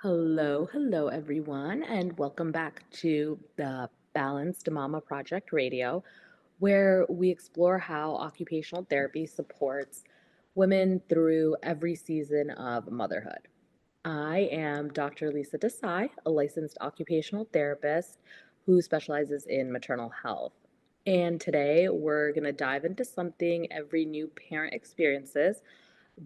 Hello, everyone, and welcome back to the Balanced Mama Project Radio, where we explore how occupational therapy supports women through every season of motherhood. I am Dr. Lisa Desai, a licensed occupational therapist who specializes in maternal health. And today we're going to dive into something every new parent experiences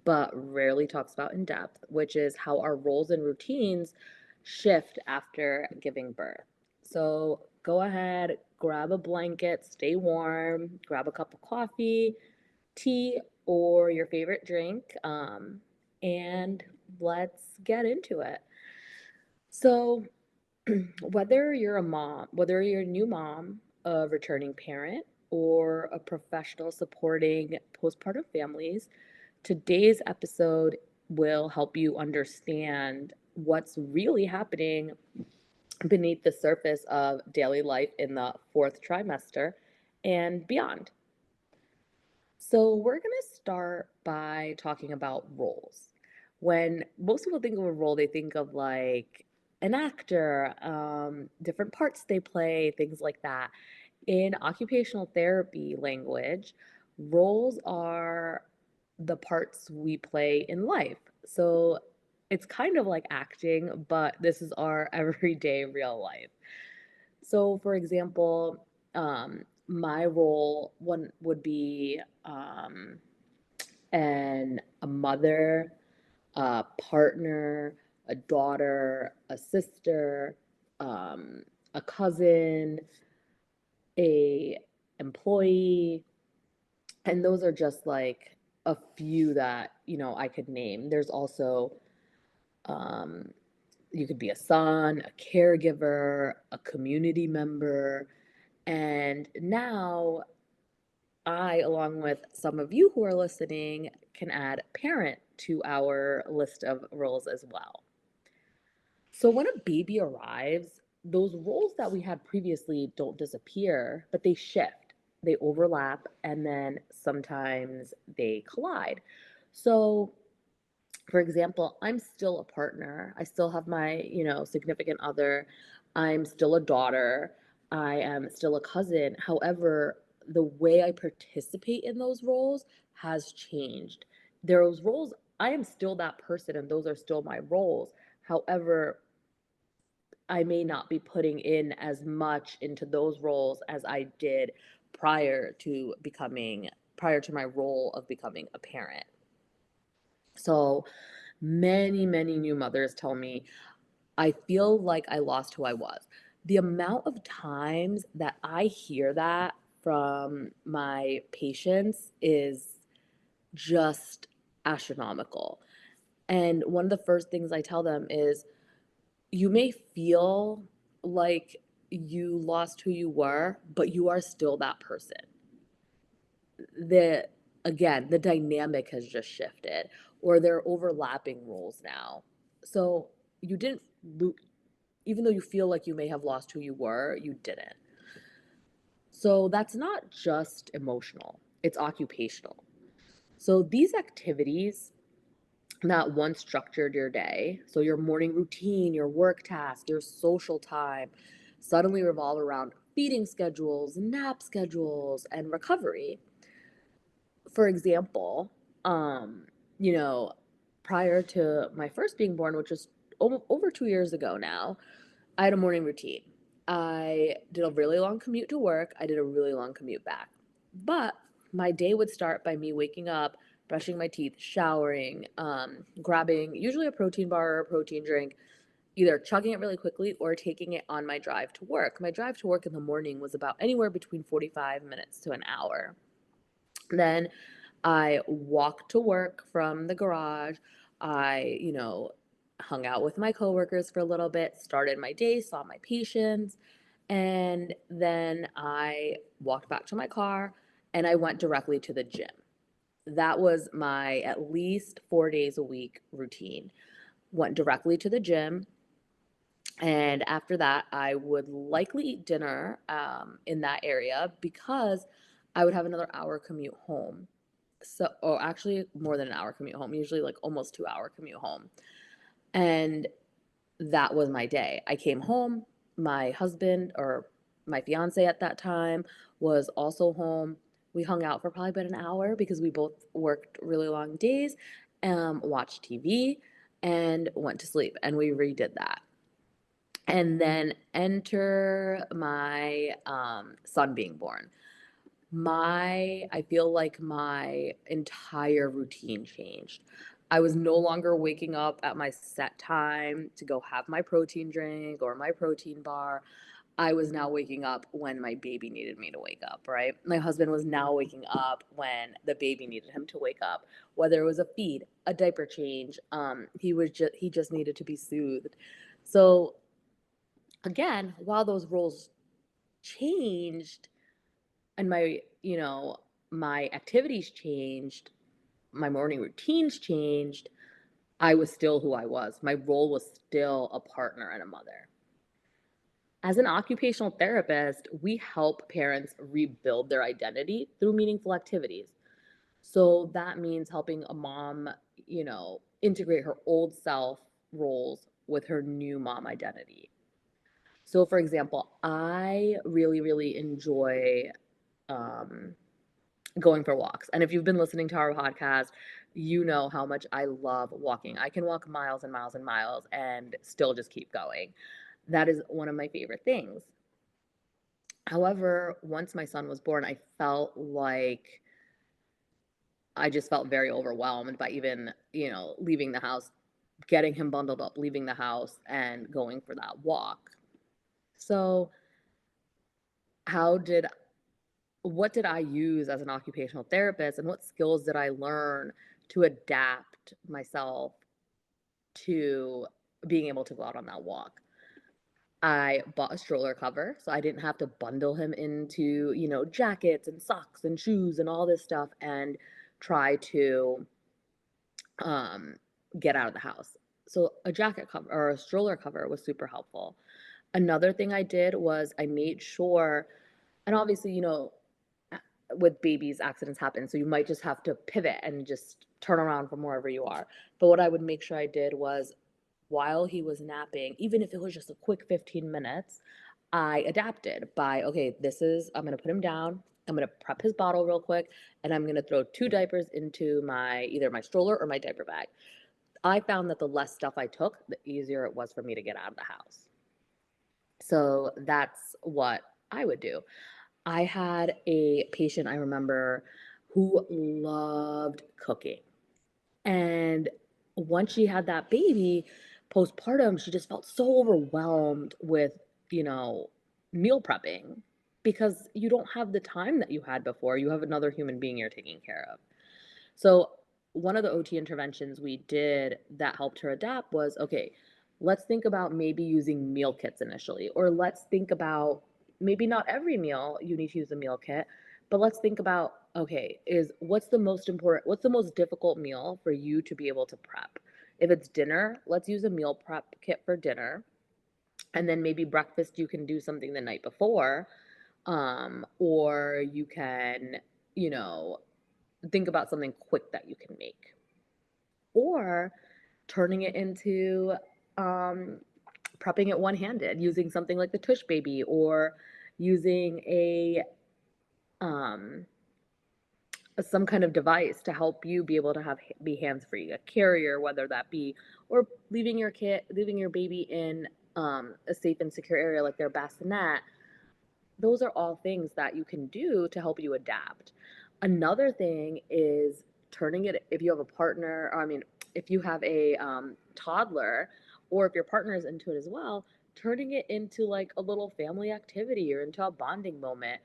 but rarely talks about in depth, which is how our roles and routines shift after giving birth. So go ahead, grab a blanket, stay warm, grab a cup of coffee, tea, or your favorite drink, and let's get into it. So, whether you're a new mom, a returning parent, or a professional supporting postpartum families, today's episode will help you understand what's really happening beneath the surface of daily life in the fourth trimester and beyond. So, we're going to start by talking about roles. When most people think of a role, they think of like an actor, different parts they play, things like that. In occupational therapy language, roles are the parts we play in life. So it's kind of like acting, but this is our everyday real life. So, for example, my role one would be a mother, a partner, a daughter, a sister, a cousin, a employee, and those are just like a few that I could name. There's also um, you could be a son, a caregiver, a community member, and now I, along with some of you who are listening, can add parent to our list of roles as well. So when a baby arrives, those roles that we had previously don't disappear, but they shift, they overlap, and then sometimes they collide. So, for example, I'm still a partner. I still have my, significant other. I'm still a daughter. I am still a cousin. However, the way I participate in those roles has changed. Those roles, I am still that person, and those are still my roles. However, I may not be putting in as much into those roles as I did prior to my role of becoming a parent. So many new mothers tell me, I feel like I lost who I was. The amount of times that I hear that from my patients is just astronomical. And one of the first things I tell them is, you may feel like you lost who you were, but you are still that person. The Again, the dynamic has just shifted, or they're overlapping roles now. So you didn't even though you feel like you may have lost who you were, you didn't. So that's not just emotional, it's occupational. So these activities that once structured your day, so your morning routine, your work task, your social time, suddenly revolve around feeding schedules, nap schedules, and recovery. For example, um, you know, prior to my first being born, which was over 2 years ago now, I had a morning routine. I did a really long commute to work. I did a really long commute back. But my day would start by me waking up, brushing my teeth, showering, grabbing usually a protein bar or a protein drink, either chugging it really quickly or taking it on my drive to work. My drive to work in the morning was about anywhere between 45 minutes to an hour. Then I walked to work from the garage. I, hung out with my coworkers for a little bit, started my day, saw my patients, and then I walked back to my car and I went directly to the gym. That was my at least 4 days a week routine. Went directly to the gym. And after that, I would likely eat dinner in that area because I would have another hour commute home. So, or actually more than an hour commute home, usually like almost 2 hour commute home. And that was my day. I came home, my husband or my fiance at that time was also home. We hung out for probably about an hour because we both worked really long days, watched TV, and went to sleep. And we redid that. And then enter my son being born. I feel like my entire routine changed. I was no longer waking up at my set time to go have my protein drink or my protein bar. I was now waking up when my baby needed me to wake up, right? My husband was now waking up when the baby needed him to wake up, whether it was a feed, a diaper change, he just needed to be soothed. So again, while those roles changed and my activities changed, my morning routines changed, I was still who I was. My role was still a partner and a mother. As an occupational therapist, we help parents rebuild their identity through meaningful activities. So that means helping a mom, integrate her old self roles with her new mom identity. So, for example, I really, really enjoy um, going for walks. And if you've been listening to our podcast, you know how much I love walking. I can walk miles and miles and miles and still just keep going. That is one of my favorite things. However, once my son was born, I just felt very overwhelmed by even, leaving the house, getting him bundled up, leaving the house, and going for that walk. So, how did what did I use as an occupational therapist and what skills did I learn to adapt myself to being able to go out on that walk? I bought a stroller cover so I didn't have to bundle him into, jackets and socks and shoes and all this stuff and try to um, get out of the house. So a jacket cover or a stroller cover was super helpful. Another thing I did was I made sure, and obviously, with babies, accidents happen. So you might just have to pivot and just turn around from wherever you are. But what I would make sure I did was while he was napping, even if it was just a quick 15 minutes, I adapted by, okay, I'm going to put him down. I'm going to prep his bottle real quick, and I'm going to throw two diapers into either my stroller or my diaper bag. I found that the less stuff I took, the easier it was for me to get out of the house. So that's what I would do. I had a patient I remember who loved cooking. And once she had that baby, postpartum, she just felt so overwhelmed with, you know, meal prepping because you don't have the time that you had before. You have another human being you're taking care of. So, one of the OT interventions we did that helped her adapt was okay, let's think about maybe using meal kits initially, or let's think about maybe not every meal you need to use a meal kit, but let's think about okay, what's the most difficult meal for you to be able to prep? If it's dinner, let's use a meal prep kit for dinner. And then maybe breakfast, you can do something the night before. Or you can, you know, think about something quick that you can make, or turning it into um, prepping it one-handed using something like the tush baby, or using um, some kind of device to help you be able to be hands-free, a carrier, whether that be, or leaving your baby in a safe and secure area like their bassinet. Those are all things that you can do to help you adapt. Another thing is turning it, if you have a partner, or, I mean, if you have a toddler, or if your partner is into it as well, turning it into like a little family activity or into a bonding moment.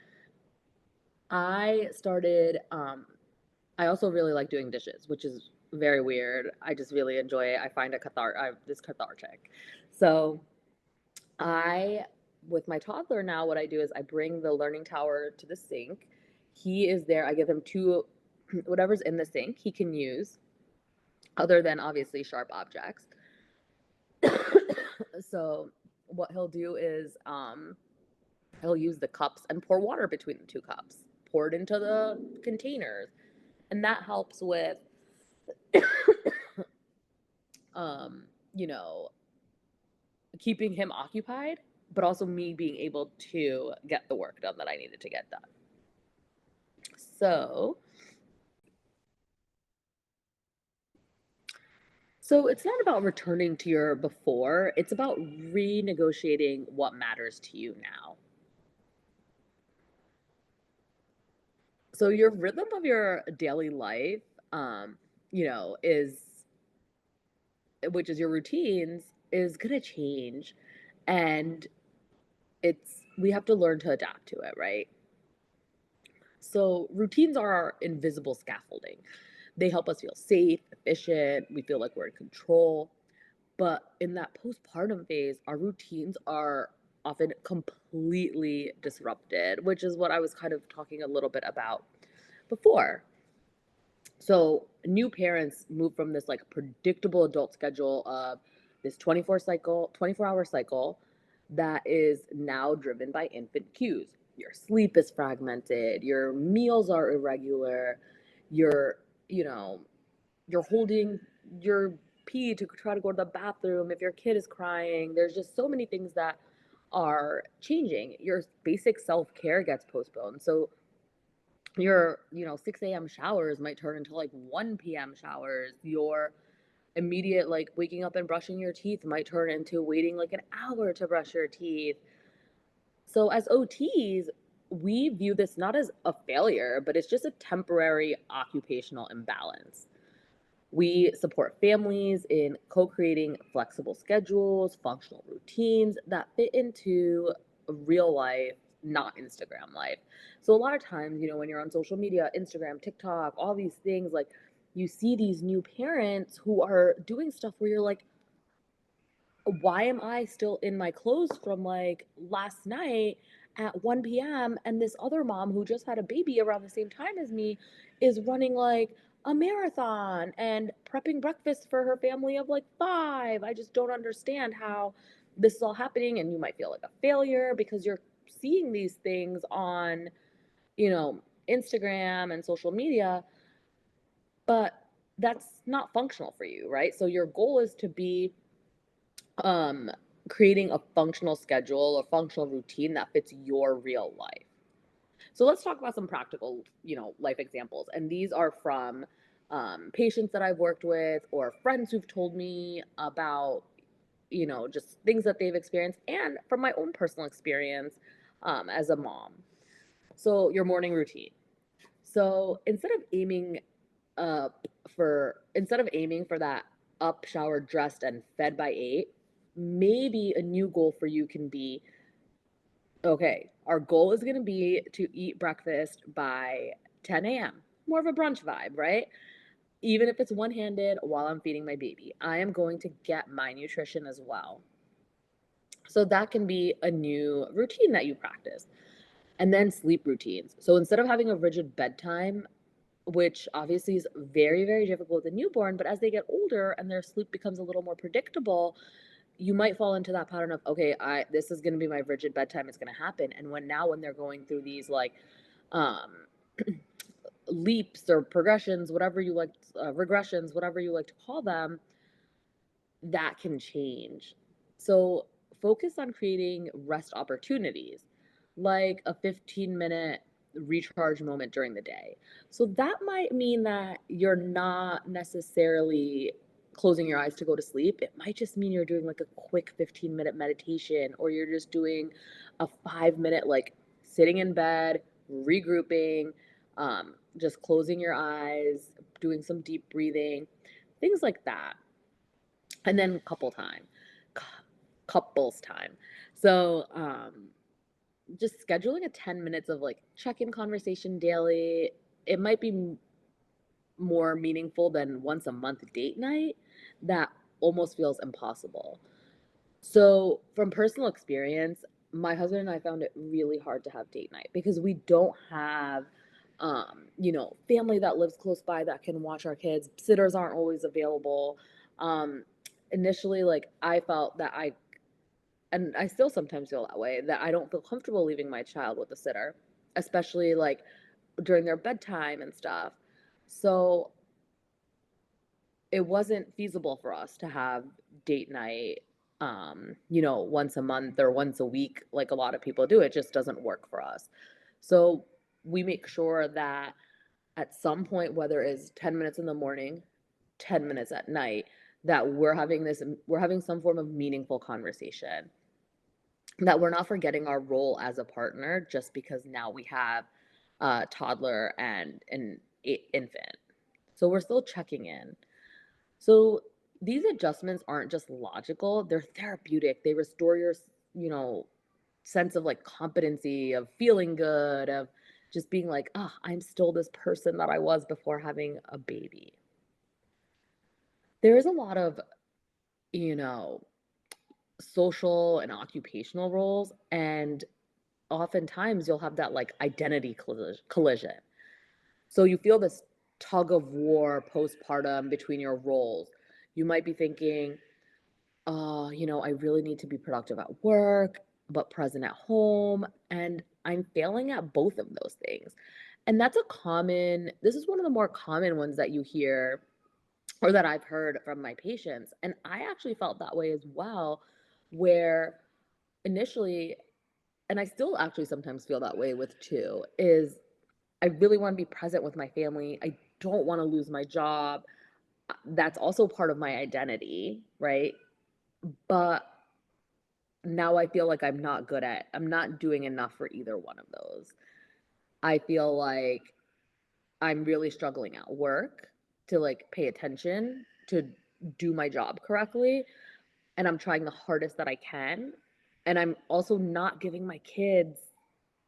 I started, I also really like doing dishes, which is very weird. I just really enjoy it. I find this cathartic. So I, with my toddler now, what I do is I bring the learning tower to the sink. He is there. I give him whatever's in the sink he can use, other than obviously sharp objects. So what he'll do is he'll use the cups and pour water between the two cups, pour it into the containers, and that helps with, um, you know, keeping him occupied, but also me being able to get the work done that I needed to get done. So, so it's not about returning to your before, it's about renegotiating what matters to you now. So your rhythm of your daily life, um, is which is your routines, is gonna change, and it's we have to learn to adapt to it, right? So routines are our invisible scaffolding. They help us feel safe, efficient, we feel like we're in control. But in that postpartum phase, our routines are often completely disrupted, which is what I was kind of talking a little bit about before. So new parents move from this like predictable adult schedule of this 24-hour cycle that is now driven by infant cues. Your sleep is fragmented, your meals are irregular, you're, you know, you're holding your pee to try to go to the bathroom if your kid is crying. There's just so many things that are changing. Your basic self-care gets postponed. So your 6 a.m. showers might turn into like 1 p.m. showers. Your immediate like waking up and brushing your teeth might turn into waiting like an hour to brush your teeth. So as OTs, we view this not as a failure, but it's just a temporary occupational imbalance. We support families in co creating flexible schedules, functional routines that fit into real life, not Instagram life. So, a lot of times, when you're on social media, Instagram, TikTok, all these things, like you see these new parents who are doing stuff where you're like, why am I still in my clothes from like last night at 1 p.m. and this other mom who just had a baby around the same time as me is running like a marathon and prepping breakfast for her family of like five? I just don't understand how this is all happening. And you might feel like a failure because you're seeing these things on, you know, Instagram and social media, but that's not functional for you, right? So your goal is to be um, creating a functional schedule, a functional routine that fits your real life. So let's talk about some practical, life examples. And these are from patients that I've worked with or friends who've told me about, just things that they've experienced and from my own personal experience as a mom. So your morning routine. So instead of aiming for that up, showered, dressed, and fed by 8, maybe a new goal for you can be, okay, our goal is going to be to eat breakfast by 10 a.m. More of a brunch vibe, right? Even if it's one handed while I'm feeding my baby, I am going to get my nutrition as well. So that can be a new routine that you practice. And then sleep routines. So instead of having a rigid bedtime, which obviously is very, very difficult with a newborn, but as they get older and their sleep becomes a little more predictable, you might fall into that pattern of, okay, I this is going to be my rigid bedtime, it's going to happen. And when they're going through these like um leaps or progressions, whatever you like, regressions, whatever you like to call them, that can change. So focus on creating rest opportunities, like a 15-minute recharge moment during the day. So that might mean that you're not necessarily closing your eyes to go to sleep. It might just mean you're doing like a quick 15-minute meditation, or you're just doing a 5-minute, like sitting in bed, regrouping, just closing your eyes, doing some deep breathing, things like that. And then couples time. So just scheduling a 10 minutes of like check-in conversation daily. It might be more meaningful than once a month date night. That almost feels impossible. So from personal experience, my husband and I found it really hard to have date night because we don't have family that lives close by that can watch our kids. Sitters aren't always available. um Initially, like, I felt that and I still sometimes feel that way, that I don't feel comfortable leaving my child with a sitter, especially like during their bedtime and stuff. So it wasn't feasible for us to have date night once a month or once a week, like a lot of people do. It just doesn't work for us. So we make sure that at some point, whether it's 10 minutes in the morning, 10 minutes at night, that we're having some form of meaningful conversation, that we're not forgetting our role as a partner just because now we have a toddler and an infant. So we're still checking in. So these adjustments aren't just logical, they're therapeutic. They restore your, you know, sense of like competency, of feeling good, of just being like, oh, I'm still this person that I was before having a baby. There is a lot of, you know, social and occupational roles, and oftentimes you'll have that like identity collision. So you feel this tug of war postpartum between your roles. You might be thinking, I really need to be productive at work, but present at home. And I'm failing at both of those things. And this is one of the more common ones that you hear or that I've heard from my patients. And I actually felt that way as well, where initially, and I still actually sometimes feel that way with two, is I really want to be present with my family. I don't want to lose my job. That's also part of my identity, right? But now I feel like I'm not doing enough for either one of those. I feel like I'm really struggling at work to like pay attention, to do my job correctly, and I'm trying the hardest that I can. And I'm also not giving my kids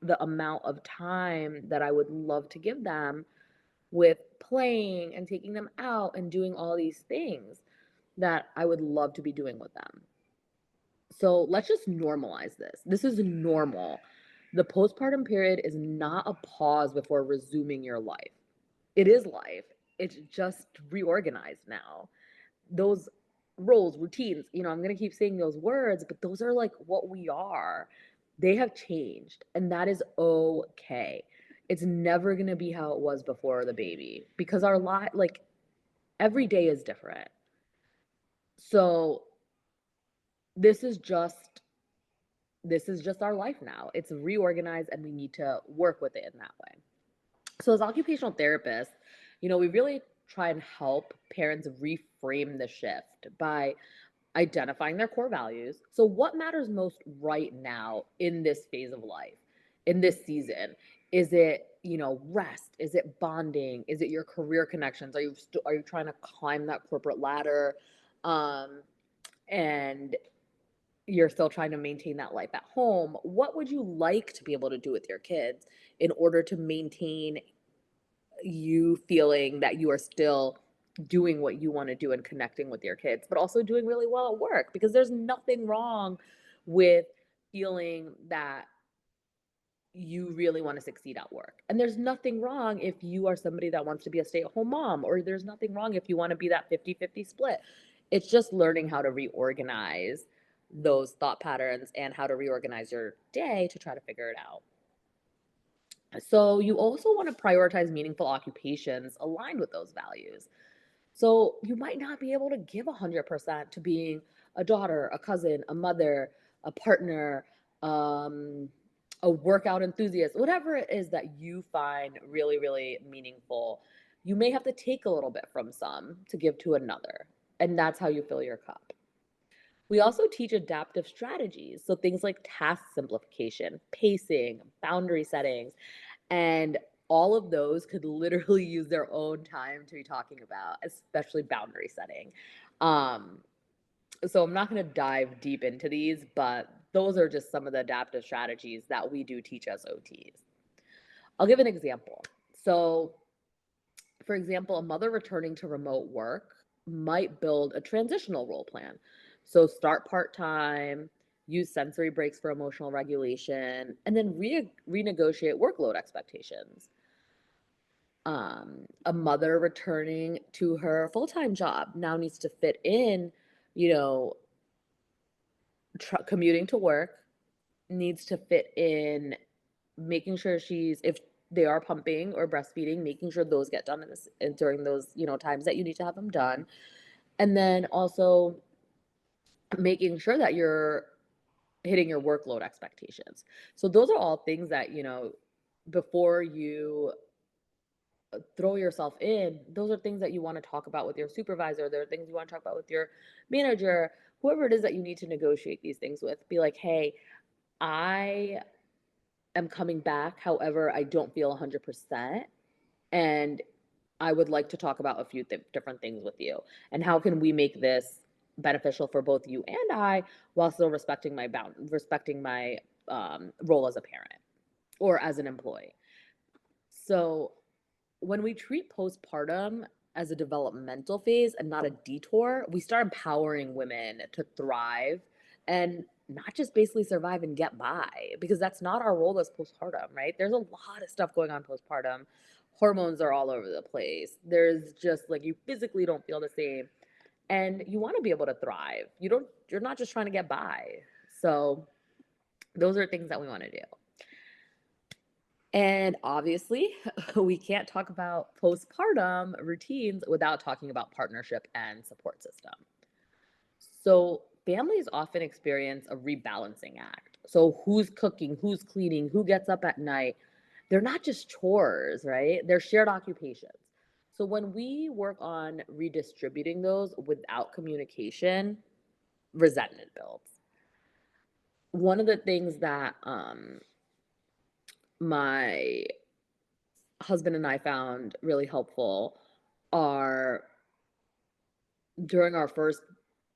the amount of time that I would love to give them with playing and taking them out and doing all these things that I would love to be doing with them. So let's just normalize this. This is normal. The postpartum period is not a pause before resuming your life. It is life. It's just reorganized now. Those roles, routines, I'm going to keep saying those words, but those are like what we are. They have changed, and that is okay. It's never going to be how it was before the baby because our life, like every day is different. So this is just this is just our life now. It's reorganized and we need to work with it in that way. So, as occupational therapists, we really try and help parents reframe the shift by identifying their core values. So, what matters most right now in this phase of life, in this season? Is it, rest? Is it bonding? Is it your career connections? Are you trying to climb that corporate ladder? And you're still trying to maintain that life at home. What would you like to be able to do with your kids in order to maintain you feeling that you are still doing what you want to do and connecting with your kids, but also doing really well at work? Because there's nothing wrong with feeling that you really want to succeed at work. And there's nothing wrong if you are somebody that wants to be a stay-at-home mom, or there's nothing wrong if you want to be that 50-50 split. It's just learning how to reorganize those thought patterns and how to reorganize your day to try to figure it out. So you also want to prioritize meaningful occupations aligned with those values. So you might not be able to give 100% to being a daughter, a cousin, a mother, a partner, um, a workout enthusiast, whatever it is that you find really, really meaningful. You may have to take a little bit from some to give to another. And that's how you fill your cup. We also teach adaptive strategies. So things like task simplification, pacing, boundary settings, and all of those could literally use their own time to be talking about, especially boundary setting. Um, so I'm not going to dive deep into these, but those are just some of the adaptive strategies that we do teach as OTs. I'll give an example. So, for example, a mother returning to remote work might build a transitional role plan. So, start part time, use sensory breaks for emotional regulation, and then renegotiate workload expectations. A mother returning to her full-time job now needs to fit in, you know, commuting to work, needs to fit in making sure if they are pumping or breastfeeding, making sure those get done during those, times that you need to have them done. And then also making sure that you're hitting your workload expectations. So those are all things that, before you throw yourself in, those are things that you want to talk about with your supervisor. There are things you want to talk about with your manager, whoever it is that you need to negotiate these things with. Be like, hey, I am coming back. However, I don't feel 100%. And I would like to talk about a few different things with you. And how can we make this beneficial for both you and I while still respecting my role as a parent or as an employee? So when we treat postpartum as a developmental phase and not a detour, we start empowering women to thrive and not just basically survive and get by, because that's not our role as postpartum, right? There's a lot of stuff going on postpartum. Hormones are all over the place. There's just like you physically don't feel the same and you want to be able to thrive. You're not just trying to get by. So those are things that we want to do. And obviously, we can't talk about postpartum routines without talking about partnership and support system. So, families often experience a rebalancing act. So, who's cooking, who's cleaning, who gets up at night? They're not just chores, right? They're shared occupations. So, when we work on redistributing those without communication, resentment builds. One of the things that my husband and I found really helpful are during our first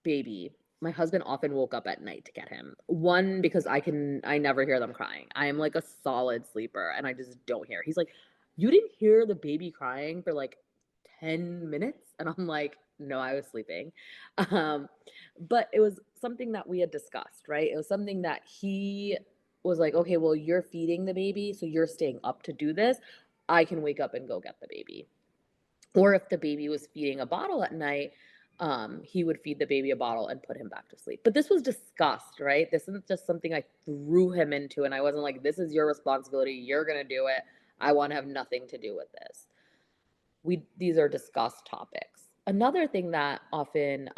baby, my husband often woke up at night to get him. One, because I never hear them crying. I am like a solid sleeper and I just don't hear. He's like, "You didn't hear the baby crying for like 10 minutes?" And I'm like, "No, I was sleeping." Um, but it was something that we had discussed, right? It was something that he was like, "Okay, well, you're feeding the baby, so you're staying up to do this. I can wake up and go get the baby." Or if the baby was feeding a bottle at night, he would feed the baby a bottle and put him back to sleep. But this was discussed, right? This isn't just something I threw him into, and I wasn't like, "This is your responsibility. You're gonna do it. I want to have nothing to do with this." These are discussed topics. Another thing that often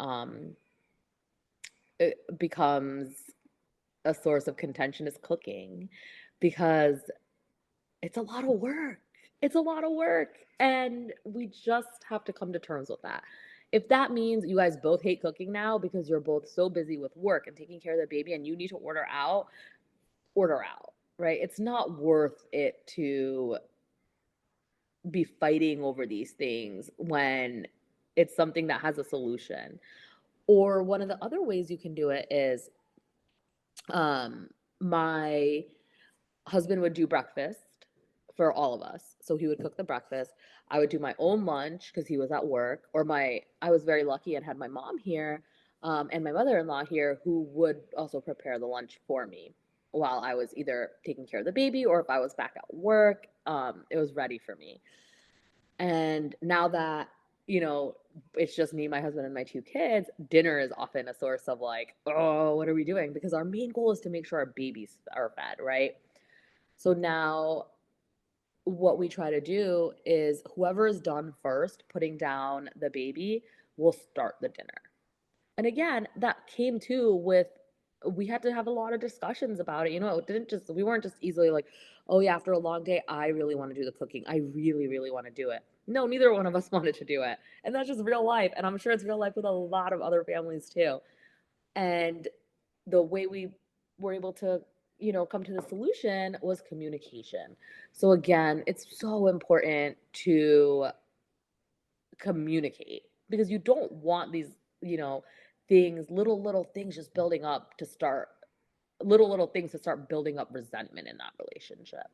it becomes a source of contention is cooking, because it's a lot of work. It's a lot of work, and we just have to come to terms with that. If that means you guys both hate cooking now because you're both so busy with work and taking care of the baby and you need to order out, right? It's not worth it to be fighting over these things when it's something that has a solution. Or one of the other ways you can do it is um my husband would do breakfast for all of us. So he would cook the breakfast. I would do my own lunch because he was at work, or I was very lucky and had my mom here, and my mother-in-law here who would also prepare the lunch for me while I was either taking care of the baby or if I was back at work, it was ready for me. And now that, you know, it's just me, my husband, and my two kids, dinner is often a source of like, oh, what are we doing? Because our main goal is to make sure our babies are fed, right? So now what we try to do is whoever is done first putting down the baby will start the dinner. And again, that came too with we had to have a lot of discussions about it. It didn't just we weren't just easily like, "Oh yeah, after a long day, I really want to do the cooking. I really, really want to do it." No, neither one of us wanted to do it. And that's just real life. And I'm sure it's real life with a lot of other families too. And the way we were able to, come to the solution was communication. So again, it's so important to communicate because you don't want these, you know, little things just building up to start little things to start building up resentment in that relationship.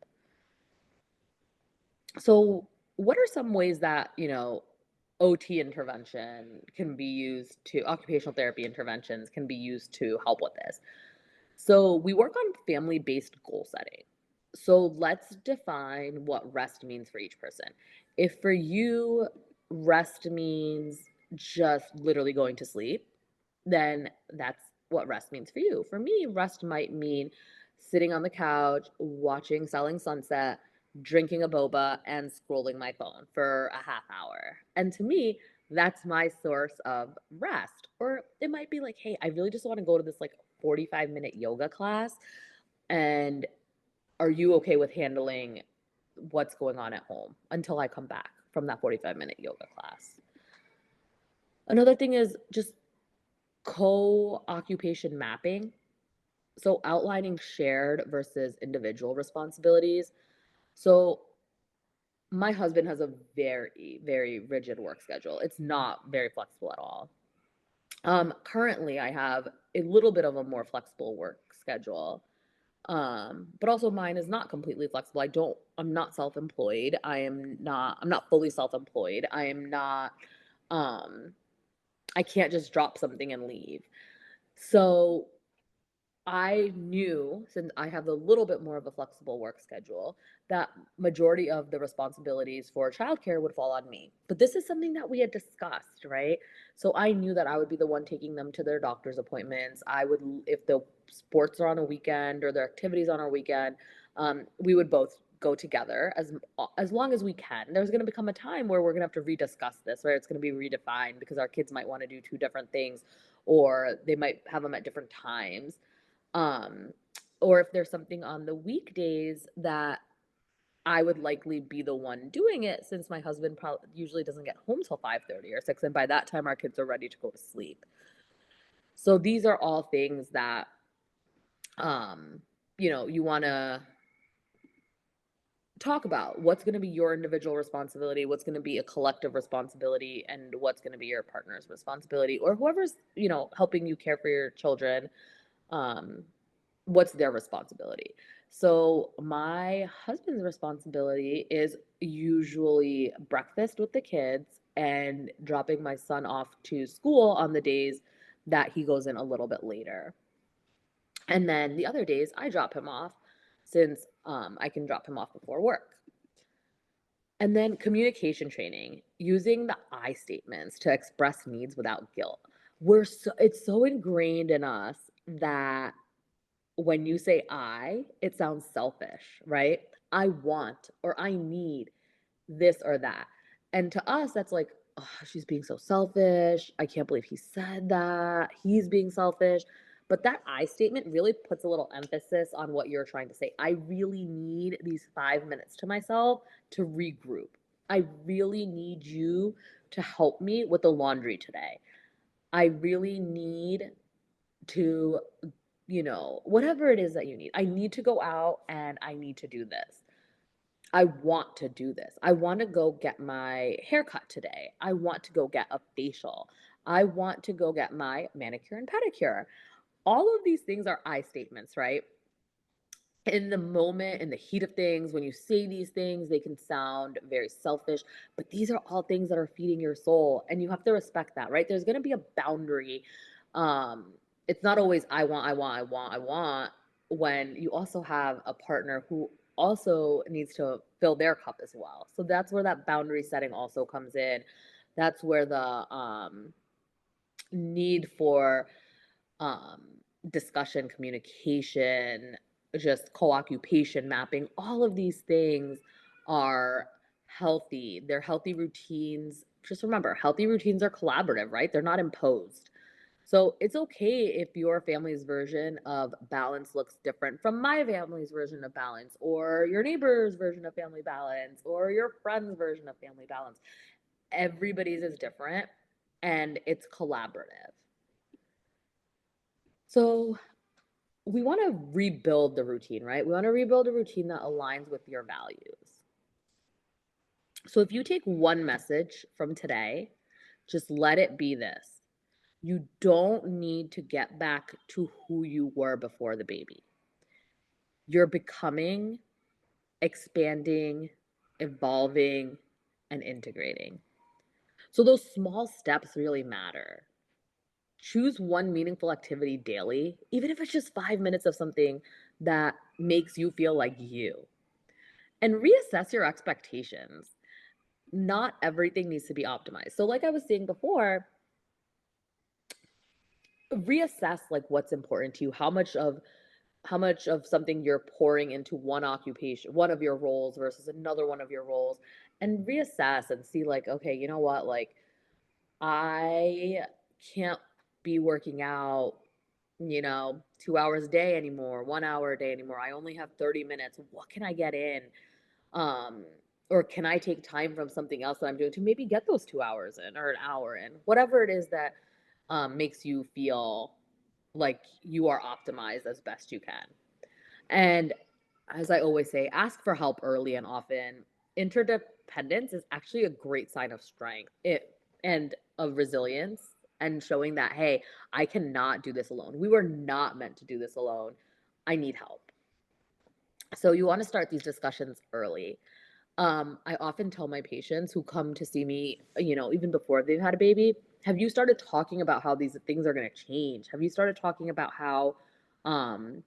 So, what are some ways that, OT intervention can be used to occupational therapy interventions can be used to help with this? So we work on family based goal setting. So let's define what rest means for each person. If for you, rest means just literally going to sleep, then that's what rest means for you. For me, rest might mean sitting on the couch, watching Selling Sunset, drinking a boba, and scrolling my phone for a half hour. And to me, That's my source of rest. Or it might be like, hey, I really just want to go to this like 45-minute yoga class. And are you okay with handling what's going on at home until I come back from that 45-minute yoga class? Another thing is just co-occupation mapping. So outlining shared versus individual responsibilities. So my husband has a very, very rigid work schedule. It's not very flexible at all. Currently I have a little bit of a more flexible work schedule. But also mine is not completely flexible. I'm not self-employed. I'm not fully self-employed. Um, I can't just drop something and leave. So I knew, since I have a little bit more of a flexible work schedule, that majority of the responsibilities for childcare would fall on me. But this is something that we had discussed, right? So I knew that I would be the one taking them to their doctor's appointments. If the sports are on a weekend or their activities on our weekend, we would both go together as long as we can. There's going to become a time where we're going to have to rediscuss this, right? It's going to be redefined because our kids might want to do two different things, or they might have them at different times. Um, or if there's something on the weekdays that I would likely be the one doing it, since my husband probably usually doesn't get home till 5:30 or 6, and by that time our kids are ready to go to sleep. So these are all things that um, you want to talk about. What's going to be your individual responsibility, what's going to be a collective responsibility, and what's going to be your partner's responsibility, or whoever's, helping you care for your children. Um, what's their responsibility? So my husband's responsibility is usually breakfast with the kids and dropping my son off to school on the days that he goes in a little bit later. And then the other days I drop him off, since I can drop him off before work. And then communication training, using the I statements to express needs without guilt. It's so ingrained in us that when you say I, it sounds selfish, right? I want or I need this or that. And to us, that's like, oh, she's being so selfish. I can't believe he said that. He's being selfish. But that I statement really puts a little emphasis on what you're trying to say. I really need these 5 minutes to myself to regroup. I really need you to help me with the laundry today. I really need to, whatever it is that you need. I need to go out and I need to do this. I want to do this. I want to go get my haircut today. I want to go get a facial. I want to go get my manicure and pedicure. All of these things are I statements, right? In the moment, in the heat of things, when you say these things, they can sound very selfish, but these are all things that are feeding your soul, and you have to respect that, right? There's going to be a boundary. Um, it's not always I want, I want, I want, I want, when you also have a partner who also needs to fill their cup as well. So that's where that boundary setting also comes in. That's where the need for um, discussion, communication, just co-occupation mapping, all of these things are healthy. They're healthy routines. Just remember, healthy routines are collaborative, right? They're not imposed. So it's okay if your family's version of balance looks different from my family's version of balance, or your neighbor's version of family balance, or your friend's version of family balance. Everybody's is different and it's collaborative. So we want to rebuild the routine, right? We want to rebuild a routine that aligns with your values. So if you take one message from today, just let it be this: you don't need to get back to who you were before the baby. You're becoming, expanding, evolving, and integrating. So those small steps really matter. Choose one meaningful activity daily, even if it's just 5 minutes of something that makes you feel like you. And reassess your expectations. Not everything needs to be optimized. So, like I was saying before, reassess like what's important to you, how much of something you're pouring into one occupation, one of your roles versus another one of your roles, and reassess and see like, okay, you know what, like I can't be working out, 2 hours a day anymore, 1 hour a day anymore. I only have 30 minutes. What can I get in? Um, or can I take time from something else that I'm doing to maybe get those 2 hours in or an hour in? Whatever it is that makes you feel like you are optimized as best you can. And as I always say, ask for help early and often. Interdependence is actually a great sign of strength and of resilience and showing that, hey, I cannot do this alone. We were not meant to do this alone. I need help. So you want to start these discussions early. I often tell my patients who come to see me, even before they've had a baby, have you started talking about how these things are going to change? Have you started talking about how um,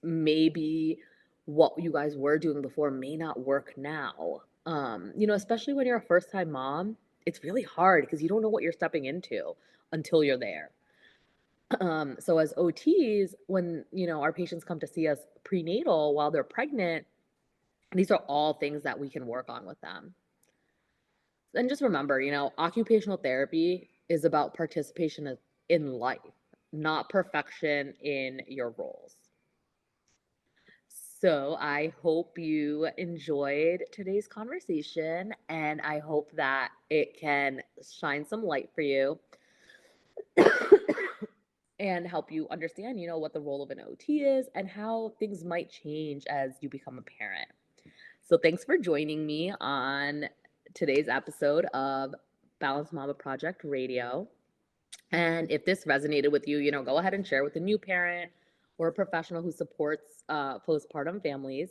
maybe what you guys were doing before may not work now? Especially when you're a first time mom, it's really hard because you don't know what you're stepping into until you're there. So as OTs, when our patients come to see us prenatal while they're pregnant, these are all things that we can work on with them. And just remember, occupational therapy is about participation in life, not perfection in your roles. So I hope you enjoyed today's conversation, and I hope that it can shine some light for you and help you understand, what the role of an OT is and how things might change as you become a parent. So thanks for joining me on today's episode of Balanced Mama Project Radio. And if this resonated with you, go ahead and share with a new parent or a professional who supports postpartum families.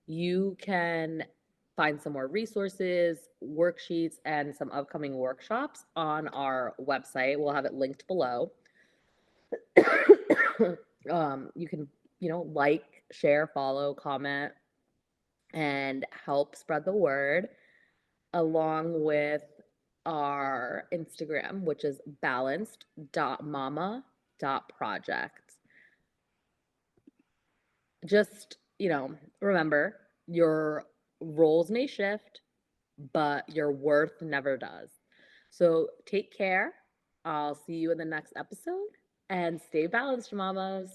You can find some more resources, worksheets, and some upcoming workshops on our website. We'll have it linked below. You can, like, share, follow, comment, and help spread the word along with our Instagram, which is balanced.mama.project. Just, remember your roles may shift, but your worth never does. So take care. I'll see you in the next episode and stay balanced, mamas.